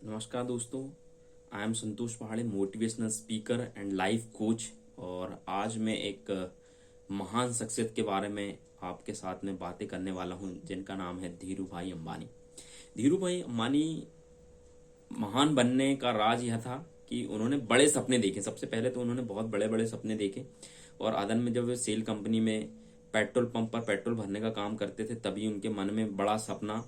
नमस्कार दोस्तों। I am संतोष पहाड़े, motivational speaker and life coach. और आज मैं एक महान शख्सियत के बारे में आपके साथ में बातें करने वाला हूं, जिनका नाम है धीरू भाई अंबानी। धीरू भाई अंबानी महान बनने का राज यह था कि उन्होंने बड़े सपने देखे। सबसे पहले तो उन्होंने बहुत बड़े बड़े सपने देखे और अदन में जब वे सेल कंपनी में पेट्रोल पंप पर पेट्रोल भरने का काम करते थे, तभी उनके मन में बड़ा सपना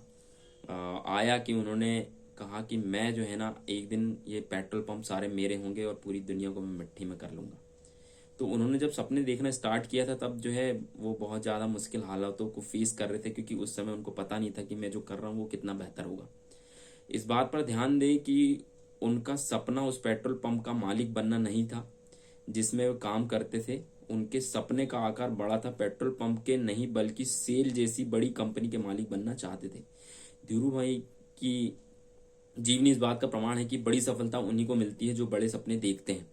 आया कि उन्होंने कहा कि मैं जो है ना, एक दिन ये पेट्रोल पंप सारे मेरे होंगे और पूरी दुनिया को मैं मिट्टी में कर लूंगा। तो उन्होंने जब सपने देखना स्टार्ट किया था, तब जो है वो बहुत ज़्यादा मुश्किल हालातों को फेस कर रहे थे, क्योंकि उस समय उनको पता नहीं था कि मैं जो कर रहा हूँ वो कितना बेहतर होगा। इस बात पर ध्यान दें कि उनका सपना उस पेट्रोल पंप का मालिक बनना नहीं था जिसमें वो काम करते थे। उनके सपने का आकार बड़ा था, पेट्रोल पंप के नहीं बल्कि सेल जैसी बड़ी कंपनी के मालिक बनना चाहते थे। धीरू भाई की जीवनी इस बात का प्रमाण है कि बड़ी सफलता उन्हीं को मिलती है जो बड़े सपने देखते हैं।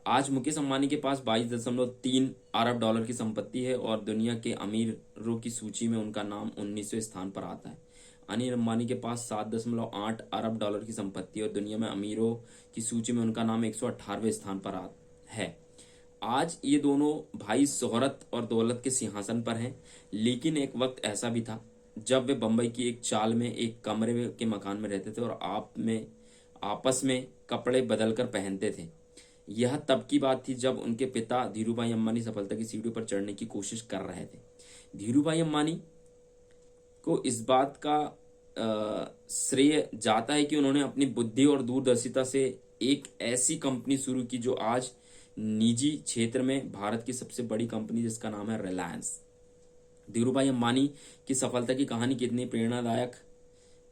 आज मुकेश अंबानी के पास 22.3 अरब डॉलर की संपत्ति है और दुनिया के अमीरों की सूची में उनका नाम 19वें स्थान पर आता है। अनिल अंबानी के पास 7.8 अरब डॉलर की संपत्ति है और दुनिया में अमीरों की सूची में उनका नाम 118वें स्थान पर है। आज ये दोनों भाई शोहरत और दौलत के सिंहासन पर हैं, लेकिन एक वक्त ऐसा भी था जब वे बंबई की एक चाल में एक कमरे के मकान में रहते थे और आपस में कपड़े बदलकर पहनते थे। यह तब की बात थी जब उनके पिता धीरूभाई अंबानी सफलता की सीढ़ी पर चढ़ने की कोशिश कर रहे थे। धीरूभाई अंबानी को इस बात का श्रेय जाता है कि उन्होंने अपनी बुद्धि और दूरदर्शिता से एक ऐसी कंपनी शुरू की जो आज निजी क्षेत्र में भारत की सबसे बड़ी कंपनी, जिसका नाम है रिलायंस। धीरूभाई अंबानी की सफलता की कहानी कितनी प्रेरणादायक,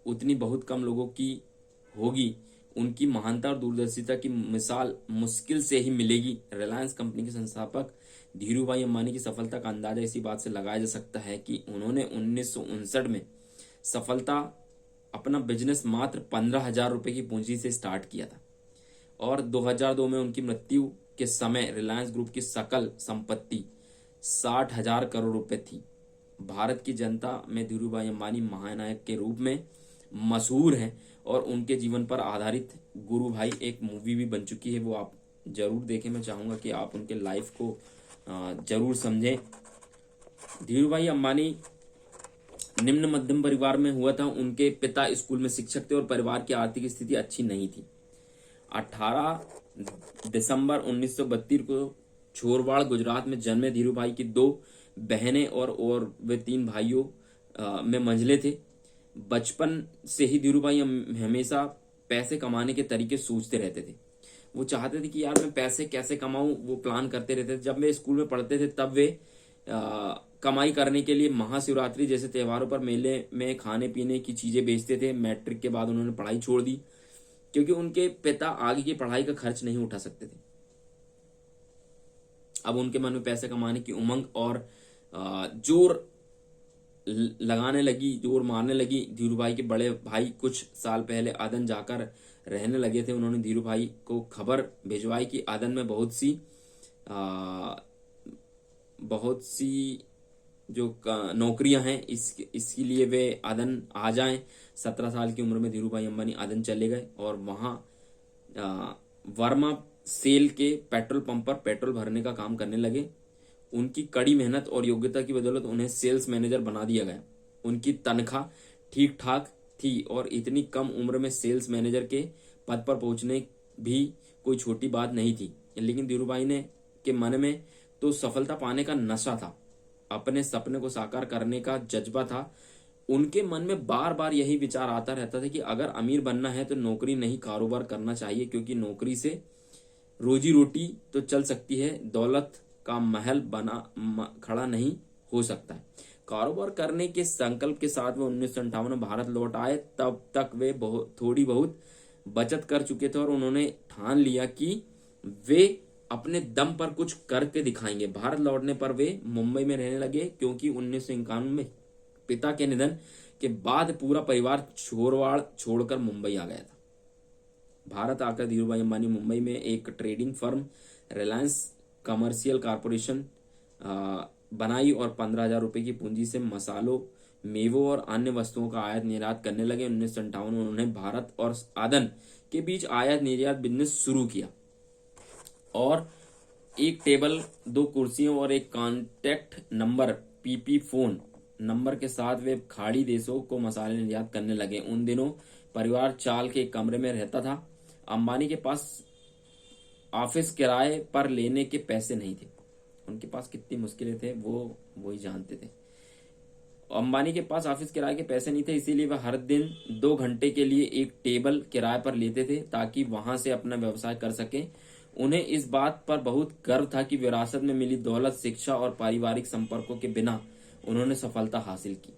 उतनी बहुत कम लोगों की होगी। उनकी महानता और दूरदर्शिता की मिसाल मुश्किल से ही मिलेगी। रिलायंस कंपनी के संस्थापक धीरूभाई अंबानी की सफलता का अंदाजा इसी बात से लगाया जा सकता है कि उन्होंने 1959 में सफलता अपना बिजनेस मात्र 15,000 रुपए की पूंजी से स्टार्ट किया था और 2002 में उनकी मृत्यु के समय रिलायंस ग्रुप की सकल संपत्ति 60,000 करोड़ रुपए थी। भारत की जनता में धीरूभाई अंबानी महानायक के रूप में मशहूर हैं और उनके जीवन पर आधारित गुरु भाई एक मूवी भी बन चुकी है, वो आप जरूर देखें। मैं चाहूंगा कि आप उनके लाइफ को जरूर समझें। धीरूभाई अंबानी निम्न मध्यम परिवार में हुआ था। उनके पिता स्कूल में शिक्षक थे और परिवार की आर्थिक स्थिति अच्छी नहीं थी। 18 दिसंबर 1932 को छोरवाड़ गुजरात में जन्मे धीरूभाई की दो बहनें और वे तीन भाइयों में मंझले थे। बचपन से ही धीरूभाई हमेशा पैसे कमाने के तरीके सोचते रहते थे। वो चाहते थे कि यार मैं पैसे कैसे कमाऊं, वो प्लान करते रहते थे। जब वे स्कूल में पढ़ते थे तब वे कमाई करने के लिए महाशिवरात्रि जैसे त्योहारों पर मेले में खाने पीने की चीजें बेचते थे। मैट्रिक के बाद उन्होंने पढ़ाई छोड़ दी क्योंकि उनके पिता आगे की पढ़ाई का खर्च नहीं उठा सकते थे। अब उनके मन में पैसे कमाने की उमंग और जोर लगाने लगी, जोर मारने लगी। धीरूभाई के बड़े भाई कुछ साल पहले आदन जाकर रहने लगे थे। उन्होंने धीरूभाई को खबर भिजवाई कि आदन में बहुत सी जो नौकरियां हैं, इसके लिए वे आदन आ जाएं। 17 साल की उम्र में धीरूभाई अंबानी आदन चले गए और वहां वर्मा सेल के पेट्रोल पंप पर पेट्रोल भरने का काम करने लगे। उनकी कड़ी मेहनत और योग्यता की बदौलत उन्हें सेल्स मैनेजर बना दिया गया। उनकी तनख्वाह ठीक ठाक थी और इतनी कम उम्र में सेल्स मैनेजर के पद पर पहुंचने भी कोई छोटी बात नहीं थी। लेकिन धीरूभाई ने के मन में तो सफलता पाने का नशा था, अपने सपने को साकार करने का जज्बा था। उनके मन में बार बार यही विचार आता रहता था कि अगर अमीर बनना है तो नौकरी नहीं, कारोबार करना चाहिए, क्योंकि नौकरी से रोजी रोटी तो चल सकती है, दौलत का महल खड़ा नहीं हो सकता है। कारोबार करने के संकल्प के साथ वे 1958 में भारत लौट आए। तब तक वे थोड़ी बहुत बचत कर चुके थे और उन्होंने ठान लिया कि वे अपने दम पर कुछ करके दिखाएंगे। भारत लौटने पर वे मुंबई में रहने लगे, क्योंकि 1951 में पिता के निधन के बाद पूरा परिवार छोरवाड़ छोड़कर मुंबई आ गया था। भारत आकर धीरूभाई अंबानी मुंबई में एक trading firm Reliance commercial corporation बनाई और 15,000 रुपए की पूंजी से मसालों मेवों और अन्य वस्तुओं का आयात निर्यात करने लगे। 1957 में उन्होंने भारत और आदन के बीच आयात निर्यात बिजनेस शुरू किया और एक टेबल, दो कुर्सियों और एक contact number PP phone number के साथ वे खाड़ी देशों को मसाले निर्यात करने लगे। उन दिनों परिवार चाल के एक कमरे में रहता था। अंबानी के पास ऑफिस किराए पर लेने के पैसे नहीं थे। उनके पास कितनी मुश्किलें थे वो वही जानते थे। अंबानी के पास ऑफिस किराए के पैसे नहीं थे, इसीलिए वह हर दिन 2 घंटे के लिए एक टेबल किराए पर लेते थे ताकि वहां से अपना व्यवसाय कर सकें। उन्हें इस बात पर बहुत गर्व था कि विरासत में मिली दौलत, शिक्षा और पारिवारिक संपर्कों के बिना उन्होंने सफलता हासिल की।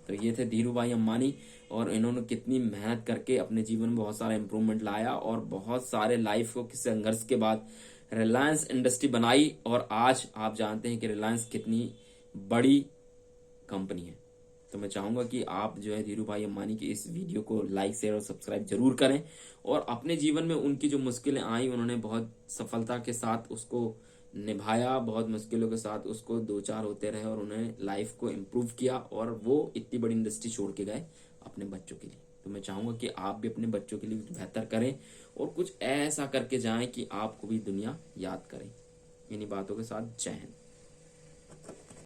तो ये थे धीरू भाई अंबानी और इन्होंने कितनी मेहनत करके अपने जीवन में बहुत सारा इंप्रूवमेंट लाया और बहुत सारे लाइफ को किसी संघर्ष के बाद रिलायंस इंडस्ट्री बनाई और आज आप जानते हैं कि रिलायंस कितनी बड़ी कंपनी है। तो मैं चाहूंगा कि आप जो है धीरू भाई अंबानी की इस वीडियो को लाइक, शेयर और सब्सक्राइब जरूर करें और अपने जीवन में उनकी जो मुश्किलें आई उन्होंने बहुत सफलता के साथ उसको निभाया, बहुत मुश्किलों के साथ उसको दो चार होते रहे और उन्हें लाइफ को इम्प्रूव किया और वो इतनी बड़ी इंडस्ट्री छोड़ के गए अपने बच्चों के लिए। तो मैं चाहूंगा कि आप भी अपने बच्चों के लिए बेहतर करें और कुछ ऐसा करके जाएं कि आपको भी दुनिया याद करे। इन्हीं बातों के साथ जय हिंद।